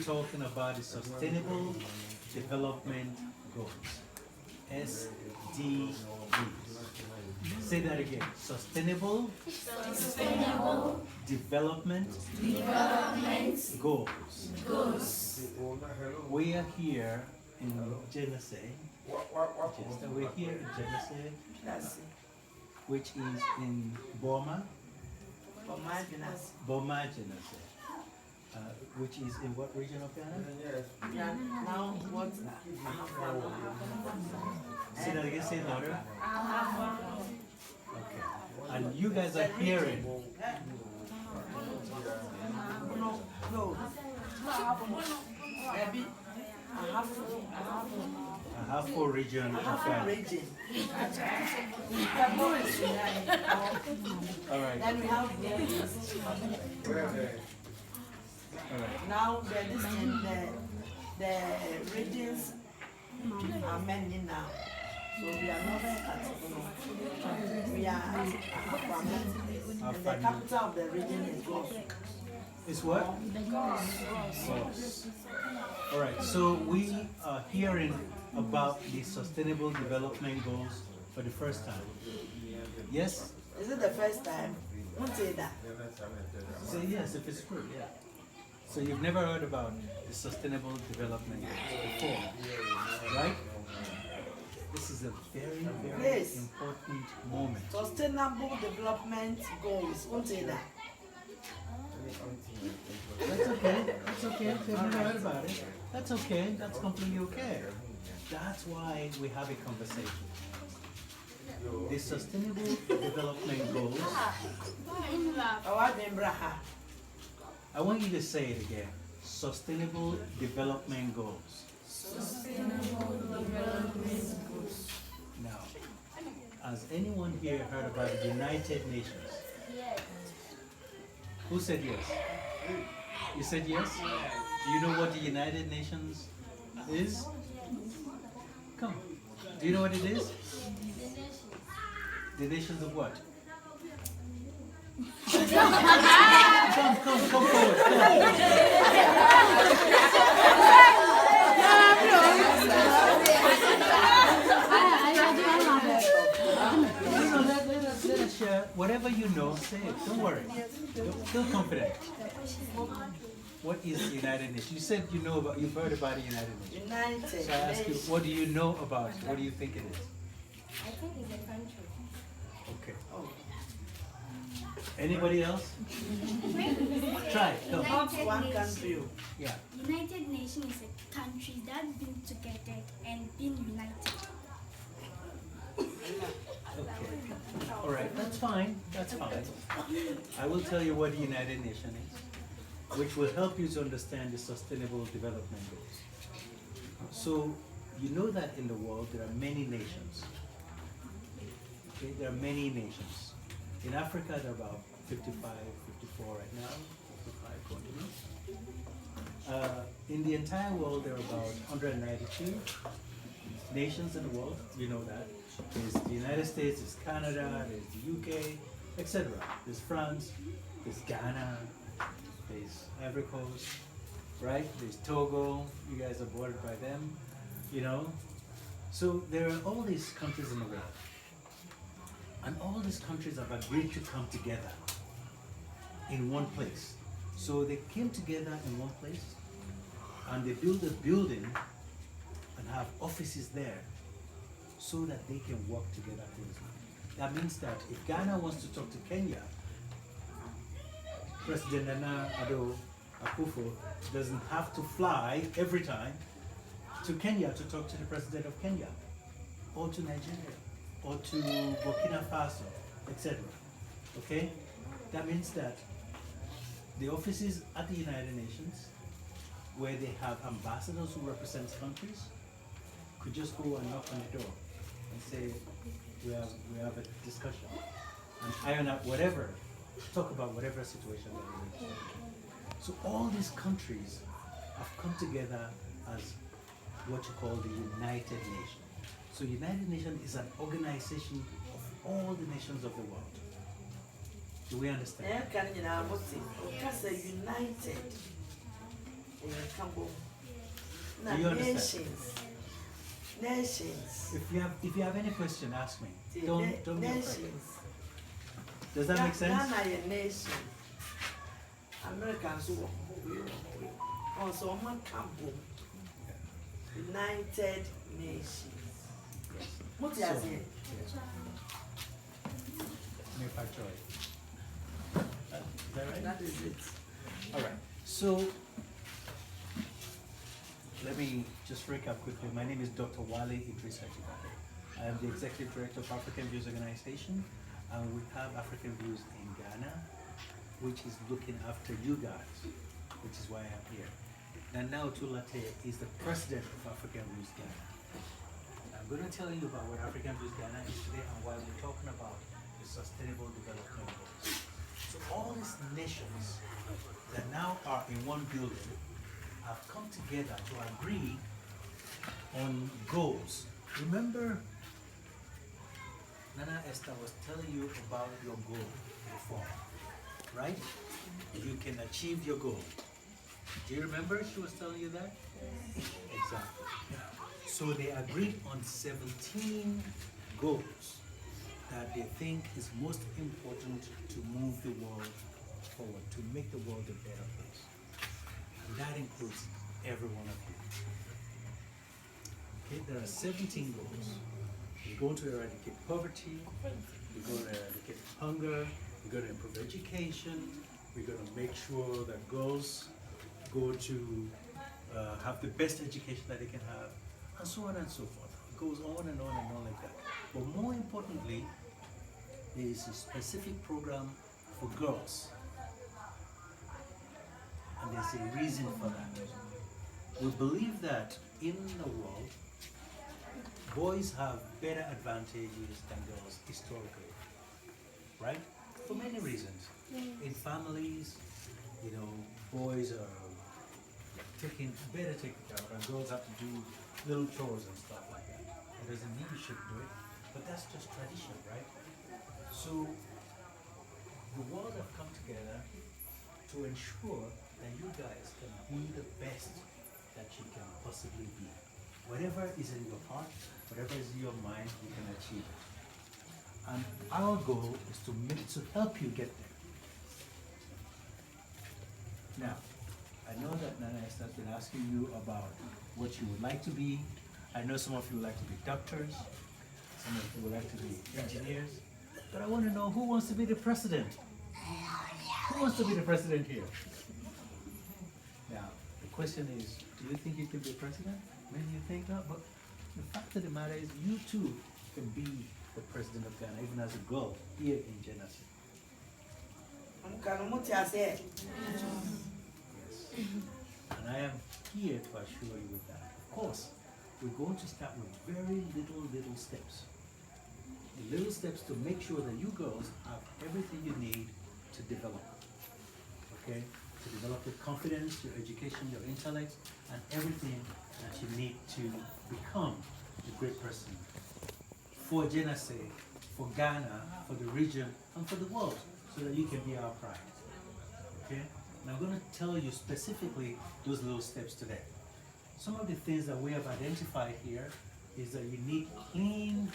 talking about the Sustainable Development Goals, SDGs. Say that again. Sustainable Development Goals. We are here in Dwenase. We're here in Dwenase, which is in Bormaa. Bormaa, Dwenase. Which is in what region of Ghana? Yeah, now what's Say that again, say it louder. Okay. And you guys are hearing. No. Maybe Ahafo Region of Ghana. All right. Then we have All right. now the regions are many now. So we are not at we are and the capital of the region is Gos. It's what? Gos. All right. So we are hearing about the Sustainable Development Goals for the first time. Yes? Is it the first time? Won't say that. Say yes if it's true, yeah. So you've never heard about the Sustainable Development Goals before, right? This is a very, very Yes. important moment. Sustainable development goals. Won't say that. That's okay. That's okay. If you've never heard about it, that's okay. That's completely okay. That's why we have a conversation. The Sustainable Development Goals. I want you to say it again. Sustainable Development Goals. Sustainable Development Goals. Now, has anyone here heard about the United Nations? Yes. Who said yes? You said yes? Do you know what the United Nations is? Come. Do you know what it is? The nations of what? Come forward. Let us share whatever you know. Say it. Don't worry. Feel confident. What is the United Nations? You said you know about. You've heard about the United Nations. United So I ask you, what do you know about it? What do you think it is? I think it's a country. Okay. Anybody else? Try. Go. Not one country. Yeah. United Nations is a country that's been together and been united. Okay. All right. That's fine. That's fine. I will tell you what the United Nations is, which will help you to understand the Sustainable Development Goals. So, you know that in the world there are many nations. Okay, there are many nations. In Africa, there are about 55, 54 right now, 55 continents. In the entire world, there are about 192 nations in the world. You know that. There's the United States, there's Canada, there's the UK, etc. There's France, there's Ghana, there's Ivory Coast, right? There's Togo. You guys are bordered by them, you know. So there are all these countries in the world. And all these countries have agreed to come together in one place. So they came together in one place and they built a building and have offices there so that they can work together closely. That means that if Ghana wants to talk to Kenya, President Nana Addo Akufo doesn't have to fly every time to Kenya to talk to the President of Kenya or to Nigeria or to Burkina Faso, etc. Okay? That means that the offices at the United Nations, where they have ambassadors who represent countries, could just go and knock on the door and say, we have a discussion and iron out whatever, talk about whatever situation that we're in. So all these countries have come together as what you call the United Nations. So United Nations is an organization of all the nations of the world. Do we understand? United. Cambo. Do you understand? Nations. If you have any question, ask me. Don't be afraid. Nations. Does that make sense? Ghana is a nation. Americans also one Cambo. United Nations. What So, is it? Manufacturer. Is that right? That is it. All right. So let me just recap quickly. My name is Dr. Wale Idris Ajibade. I am the Executive Director of African Views Organization, and we have African Views in Ghana, which is looking after you guys, which is why I'm here. Nana Otulate is the President of African Views Ghana. I'm going to tell you about what African Views Ghana is today and why we're talking about the Sustainable Development Goals. So all these nations that now are in one building have come together to agree on goals. Remember, Nana Esther was telling you about your goal before, right? You can achieve your goal. Do you remember she was telling you that? Exactly. So they agreed on 17 goals that they think is most important to move the world forward, to make the world a better place. And that includes every one of you. Okay, there are 17 goals. We're going to eradicate poverty, we're going to eradicate hunger, we're going to improve education, we're going to make sure that girls go to have the best education that they can have, and so on and so forth. It goes on and on and on like that. But more importantly, there is a specific program for girls. And there's a reason for that. We believe that in the world, boys have better advantages than girls historically, right? For many reasons. In families, you know, boys are better taken care of, and girls have to do little chores and stuff like that. It doesn't mean you shouldn't do it, but that's just tradition, right? So the world have come together to ensure that you guys can be the best that you can possibly be. Whatever is in your heart, whatever is in your mind, you can achieve it. And our goal is to help you get there. Now, I know that Nana Esther has been asking you about what you would like to be. I know some of you would like to be doctors, some of you would like to be engineers, but I want to know who wants to be the president? Who wants to be the president here? Now, the question is, do you think you can be president? Maybe you think not, but the fact of the matter is you too can be the president of Ghana, even as a girl here in Genesee. Yes. And I am here to assure you with that. Of course, we're going to start with very little steps. The little steps to make sure that you girls have everything you need to develop. Okay? To develop your confidence, your education, your intellect, and everything that you need to become a great person for Genesee, for Ghana, for the region, and for the world, so that you can be our pride. Okay? And I'm going to tell you specifically those little steps today. Some of the things that we have identified here is that you need clean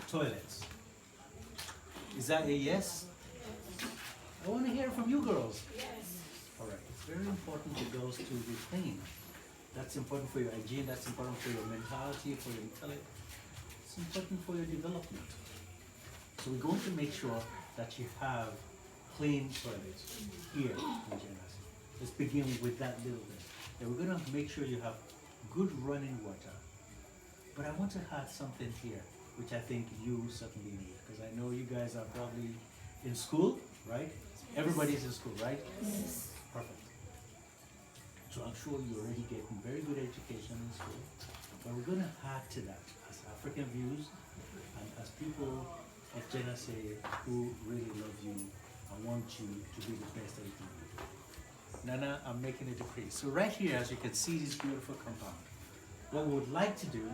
toilets. Is that a yes? I want to hear from you girls. Yes. All right. It's very important for girls to be clean. That's important for your hygiene. That's important for your mentality, for your intellect. It's important for your development. So we're going to make sure that you have clean toilets here in Genesee. Let's begin with that little bit. And we're going to make sure you have good running water. But I want to add something here, which I think you certainly need, because I know you guys are probably in school, right? Everybody's in school, right? Yes. Perfect. So I'm sure you're already getting very good education in school. But we're going to add to that as African Views and as people of Genesee who really love you and want you to be the best that you can be. Nana, I'm making a decree. So right here, as you can see this beautiful compound, what we would like to do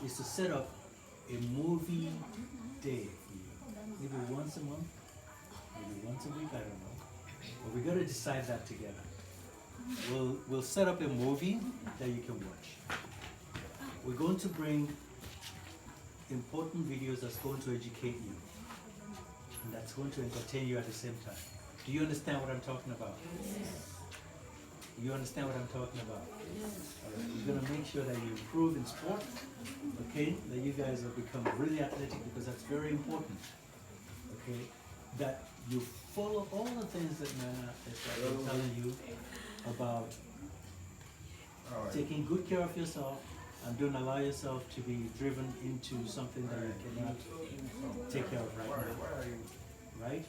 is to set up a movie day for you. Maybe once a month, maybe once a week, I don't know. But we're going to decide that together. we'll set up a movie that you can watch. We're going to bring important videos that's going to educate you and that's going to entertain you at the same time. Do you understand what I'm talking about? You understand what I'm talking about? Alright, we're going to make sure that you improve in sport, okay? That you guys will become really athletic because that's very important, okay? That you follow all the things that Nana is telling you about taking good care of yourself and don't allow yourself to be driven into something that you cannot take care of right now, right?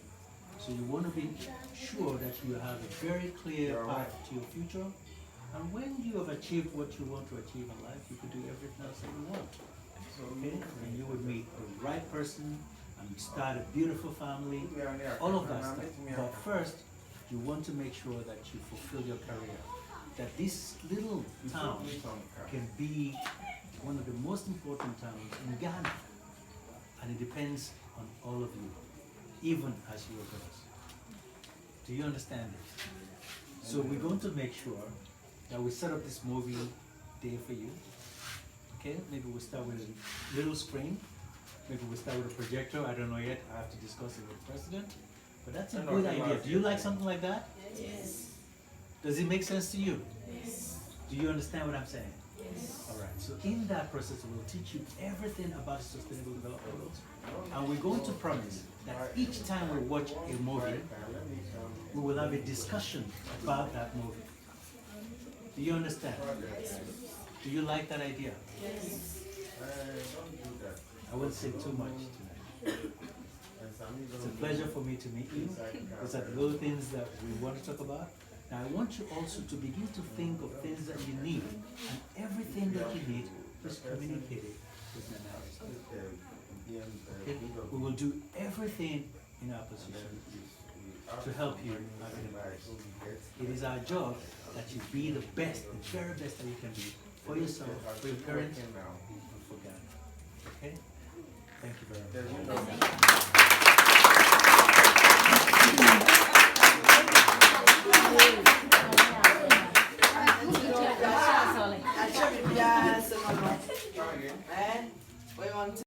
So you want to be sure that you have a very clear path to your future, and when you have achieved what you want to achieve in life, you can do everything else that you want, okay? And you would meet the right person and start a beautiful family, all of that stuff. But first, you want to make sure that you fulfill your career, that this little town can be one of the most important towns in Ghana, and it depends on all of you, even as you are girls. Do you understand it? So we're going to make sure that we set up this movie day for you. Okay, maybe we'll start with a little screen. Maybe we'll start with a projector. I don't know yet. I have to discuss it with the president. But that's a good idea. Do you like something like that? Yes. Does it make sense to you? Yes. Do you understand what I'm saying? Yes. All right. So in that process, we'll teach you everything about sustainable development goals. And we're going to promise that each time we watch a movie, we will have a discussion about that movie. Do you understand? Do you like that idea? Yes. I won't say too much tonight. It's a pleasure for me to meet you. These are the little things that we want to talk about. Now I want you also to begin to think of things that you need, and everything that you need, just communicate it with Nana. Okay? We will do everything in our position to help you have an advice. It is our job that you be the best, the very best that you can be for yourself, for your parents, and for Ghana. Okay? Thank you very much.